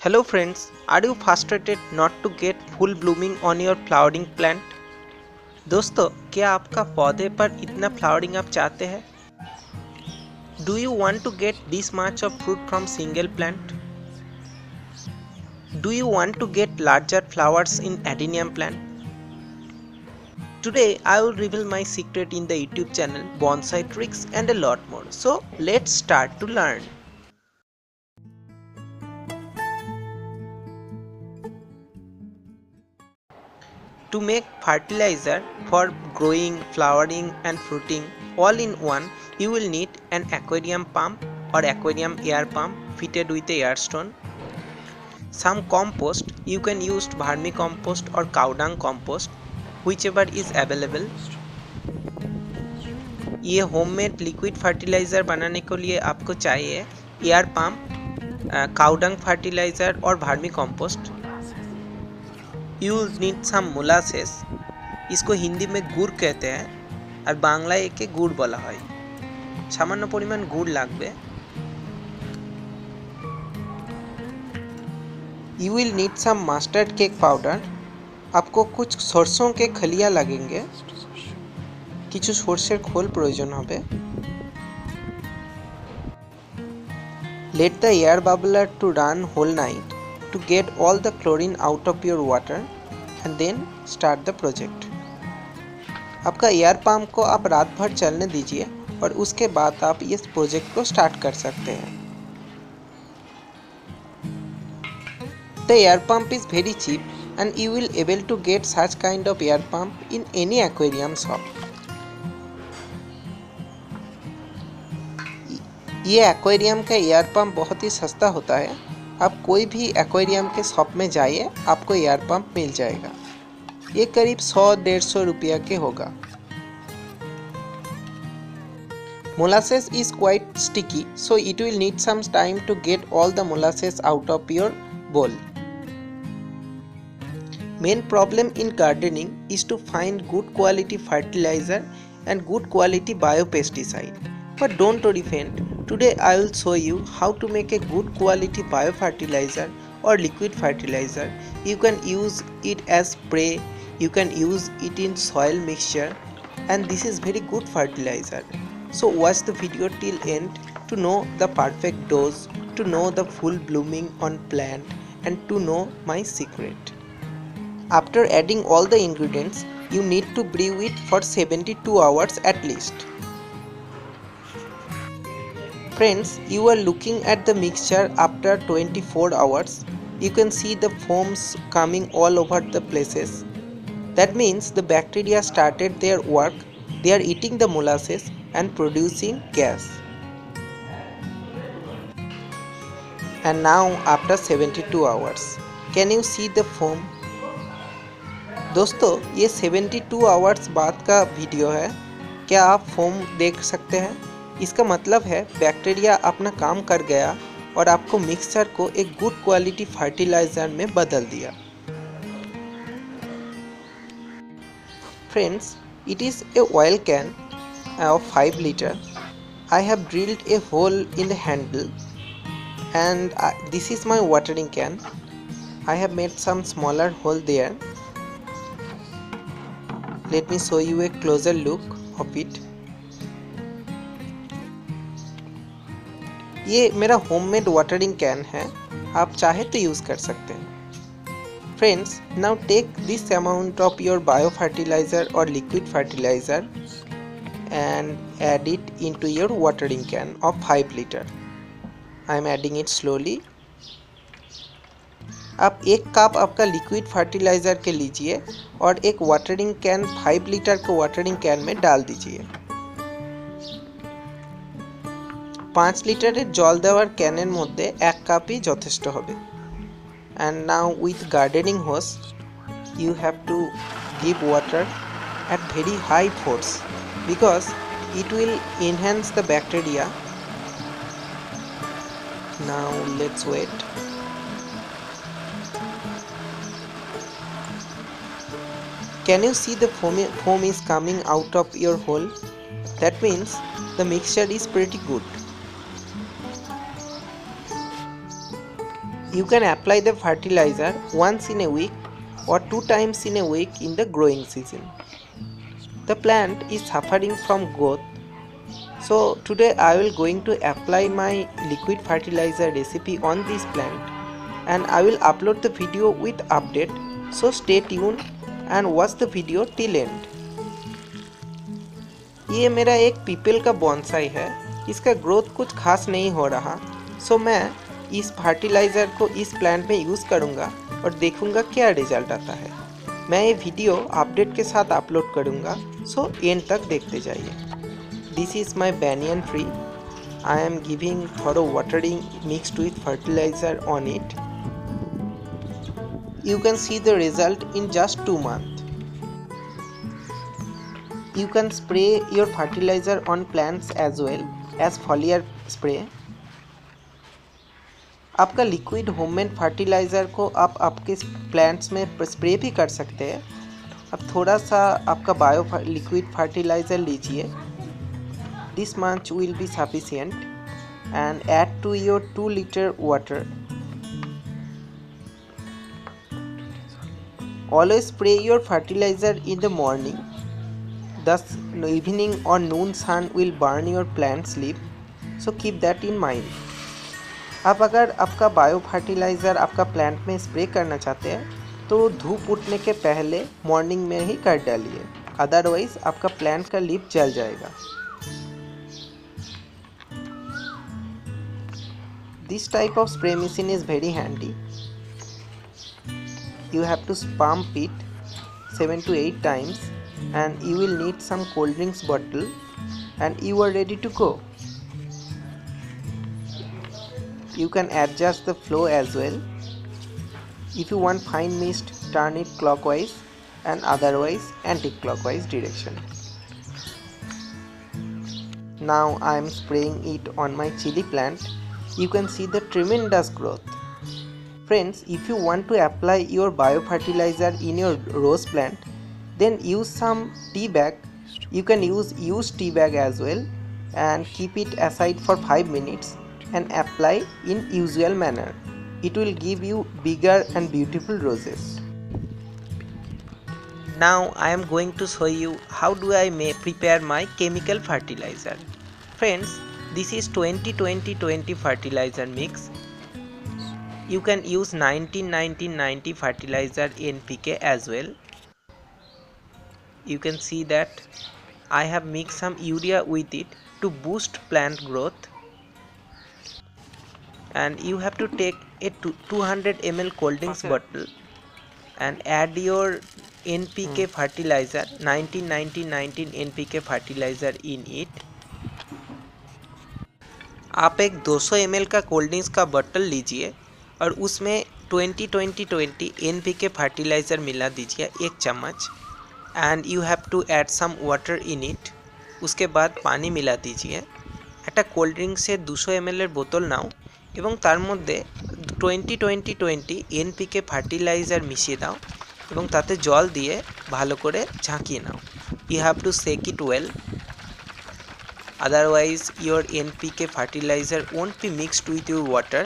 Hello friends, are you frustrated not to get full blooming on your flowering plant? दोस्तों, क्या आपका पौधे पर इतना फ्लावरिंग आप चाहते हैं? Do you want to get this much of fruit from single plant? Do you want to get larger flowers in adenium plant? Today I will reveal my secret in the YouTube channel Bonsai Tricks and a lot more. So let's start to learn. To make fertilizer for growing, flowering and fruiting all in one, you will need an aquarium pump or aquarium air pump fitted with a air stone. Some compost, you can use vermicompost or cow dung compost, whichever is available. ये homemade liquid fertiliser बनाने के लिए आपको चाहिए air pump, cow dung fertiliser और vermicompost. You will need some molasses. इसको हिंदी में गुड़ कहते हैं और बांग्लाয় একে গুড় বলা হয়. সামান্য পরিমাণ গুড় লাগবে. You will need some mustard cake powder. आपको कुछ सरसों के खलिया लगेंगे. কিছু সরষের খোল প্রয়োজন হবে. Let the air bubbler to run whole night to get all the chlorine out of your water and then start the project. आपका एयर पंप को आप रात भर चलने दीजिए और उसके बाद आप इस प्रोजेक्ट को स्टार्ट कर सकते हैं. The air pump is very cheap and you will able to get such kind of air pump in any aquarium shop. ये एक्वेरियम का एयर पंप बहुत ही सस्ता होता है. आप कोई भी एक्वेरियम के शॉप में जाइए, आपको एयर पंप मिल जाएगा. ये करीब 100-150 रुपया के होगा. Molasses is quite sticky, so it will need some time to get all the molasses out of your bowl. Main problem in gardening is to find good quality fertilizer and good quality biopesticide. But don't worry friend, today I will show you how to make a good quality biofertilizer or liquid fertilizer. You can use it as spray, you can use it in soil mixture, and this is very good fertilizer. So watch the video till end to know the perfect dose, to know the full blooming on plant and to know my secret. After adding all the ingredients, you need to brew it for 72 hours at least. Friends, you are looking at the mixture after 24 hours. You can see the foams coming all over the places. That means the bacteria started their work. They are eating the molasses and producing gas. And now after 72 hours, can you see the foam? दोस्तों, ये 72 hours बाद का video है. क्या आप foam देख सकते हैं? इसका मतलब है बैक्टीरिया अपना काम कर गया और आपको मिक्सचर को एक गुड क्वालिटी फर्टिलाइजर में बदल दिया. Friends, it is a oil can of 5 liter. I have drilled a hole in the handle and this is my watering can. I have made some smaller hole there. Let me show you a closer look of it. ये मेरा homemade watering can है. आप चाहे तो use कर सकते हैं. Friends, now take this amount of your bio fertiliser और liquid fertiliser and add it into your watering can of 5 liter. I am adding it slowly. आप एक कप आपका लिक्विड फर्टिलाइज़र के लीजिए और एक वाटरिंग कैन 5 लीटर को watering can में डाल दीजिए. 5 লিটারের জল দেওয়ার ক্যানের মধ্যে 1 কাপই যথেষ্ট হবে. And now with gardening hose, you have to give water at very high force because it will enhance the bacteria. Now let's wait. Can you see the foam is coming out of your hole? That means the mixture is pretty good. You can apply the fertilizer once in a week or 2 times in a week in the growing season. The plant is suffering from growth, so today I will going to apply my liquid fertilizer recipe on this plant, and I will upload the video with update, so stay tuned and watch the video till end. ये मेरा एक people का bonsai है, इसका growth कुछ खास नहीं हो रहा, सो मैं इस फर्टिलाइज़र को इस प्लांट में यूज़ करूँगा और देखूँगा क्या रिजल्ट आता है। मैं ये वीडियो अपडेट के साथ अपलोड करूँगा, सो एंड तक देखते जाइए। This is my banyan tree. I am giving thorough watering mixed with fertilizer on it. You can see the result in just 2 months. You can spray your fertilizer on plants as well as foliar spray. आपका liquid homemade fertiliser को आप आपके plants में spray भी कर सकते हैं। अब थोड़ा सा आपका बायो लिक्विड फर्टिलाइज़र लीजिए, this much will be sufficient, and add to your 2 liter water. Always spray your fertilizer in the morning, thus evening or noon sun will burn your plant's leaf, so keep that in mind. अब अगर आपका bio fertiliser आपका plant में spray करना चाहते हैं तो धूप उठने के पहले मॉर्निंग में ही कर डालिए, अदरवाइज आपका प्लांट का लीफ जल जाएगा। This type of spray machine is very handy. You have to pump it 7 to 8 times and you will need some cold drinks bottle and you are ready to go. You can adjust the flow as well. If you want fine mist, turn it clockwise and otherwise anti-clockwise direction. Now I am spraying it on my chili plant. You can see the tremendous growth. Friends, if you want to apply your biofertilizer in your rose plant, then use some tea bag. You can use used tea bag as well and keep it aside for 5 minutes and apply in usual manner. It will give you bigger and beautiful roses. Now I am going to show you how do I prepare my chemical fertilizer. Friends, this is 20-20-20 fertilizer mix. You can use 19-19-90 fertilizer NPK as well. You can see that I have mixed some urea with it to boost plant growth. And you have to take a 200 ml cold drinks bottle and add your NPK fertilizer, 19-19-19 NPK fertilizer in it. आप एक 200 ml का cold drinks का bottle लीजिए और उसमें 20-20-20 NPK fertiliser मिला दीजिए 1 चम्मच, and you have to add some water in it. उसके बाद पानी मिला दीजिए। একটা কোল্ড ড্রিঙ্কসের 200 ml এর বোতল নাও এবং তার মধ্যে 20-20-20 NPK ফার্টিলাইজার মিশিয়ে দাও এবং তাতে জল দিয়ে ভালো করে ঝাঁকিয়ে নাও। You have to shake it well, otherwise your NPK fertilizer won't be mixed with your water.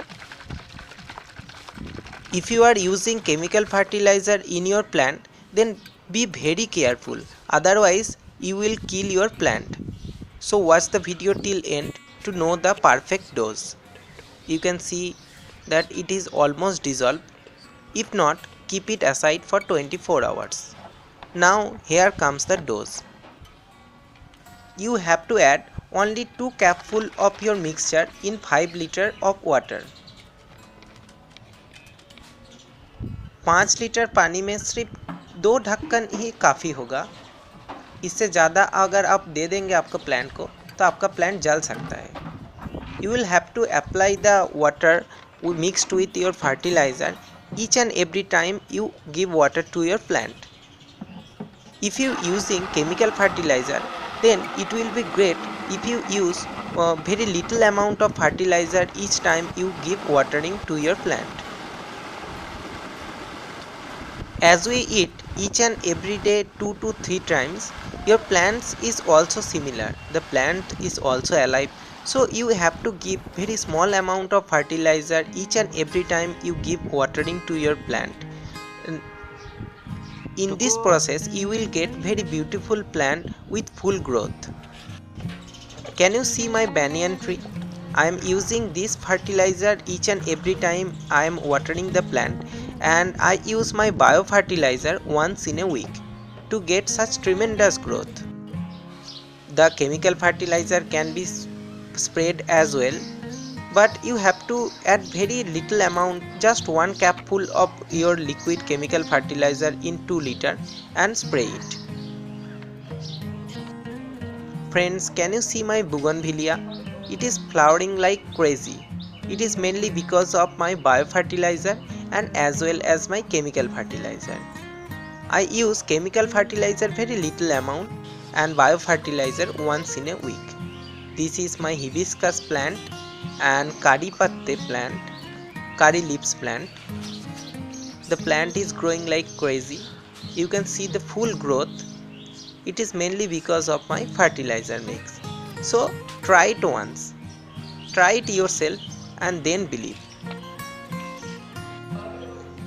If you are using chemical fertilizer in your plant, then be very careful, otherwise you will kill your plant. So watch the video till end to know the perfect dose. You can see that it is almost dissolved. If not, keep it aside for 24 hours. Now here comes the dose. You have to add only 2 cupful of your mixture in 5 liter of water. 5 litre पानी में सिर्फ 2 ढक्कन ही काफ़ी होगा। इससे ज़्यादा अगर आप दे देंगे आपको प्लांट को तो आपका प्लांट जल सकता है। You will have to apply the water mixed with your fertilizer each and every time you give water to your plant. If you using chemical fertilizer, then it will be great if you use very little amount of fertilizer each time you give watering to your plant. As we eat each and every day 2 to 3 times, your plants is also similar. The plant is also alive So you have to give very small amount of fertilizer each and every time you give watering to your plant. In this process you will get very beautiful plant with full growth. Can you see my banyan tree? I am using this fertilizer each and every time I am watering the plant, and I use my biofertilizer once in a week to get such tremendous growth. The chemical fertilizer can be sprayed as well, but you have to add very little amount, just 1 capful of your liquid chemical fertilizer in 2 liter and spray it. Friends, can you see my bougainvillea? It is flowering like crazy. It is mainly because of my biofertilizer and as well as my chemical fertilizer. I use chemical fertilizer very little amount and biofertilizer once in a week. This is my hibiscus plant and curry patte plant, curry leaves plant. The plant is growing like crazy. You can see the full growth. It is mainly because of my fertilizer mix. So try it once. Try it yourself and then believe.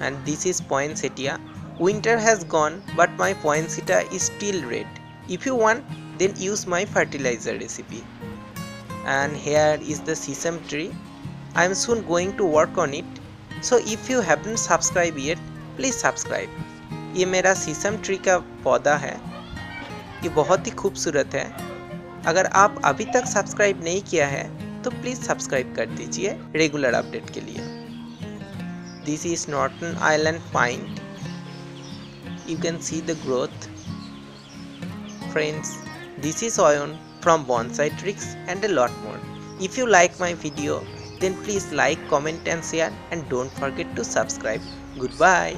And this is poinsettia. Winter has gone, but my poinsettia is still red. If you want, then use my fertilizer recipe. And here is the sesame tree. I am soon going to work on it. So if you haven't subscribed yet, please subscribe. ये मेरा सीसम tree का पौधा है. ये बहुत ही खूबसूरत है. अगर आप अभी तक सब्सक्राइब नहीं किया है तो प्लीज़ सब्सक्राइब कर दीजिए रेगुलर अपडेट के लिए. This is northern island pine. You can see the growth. Friends, this is Oyon from Bonsai Tricks and a lot more. If you like my video, then please like, comment and share, and don't forget to subscribe. Goodbye.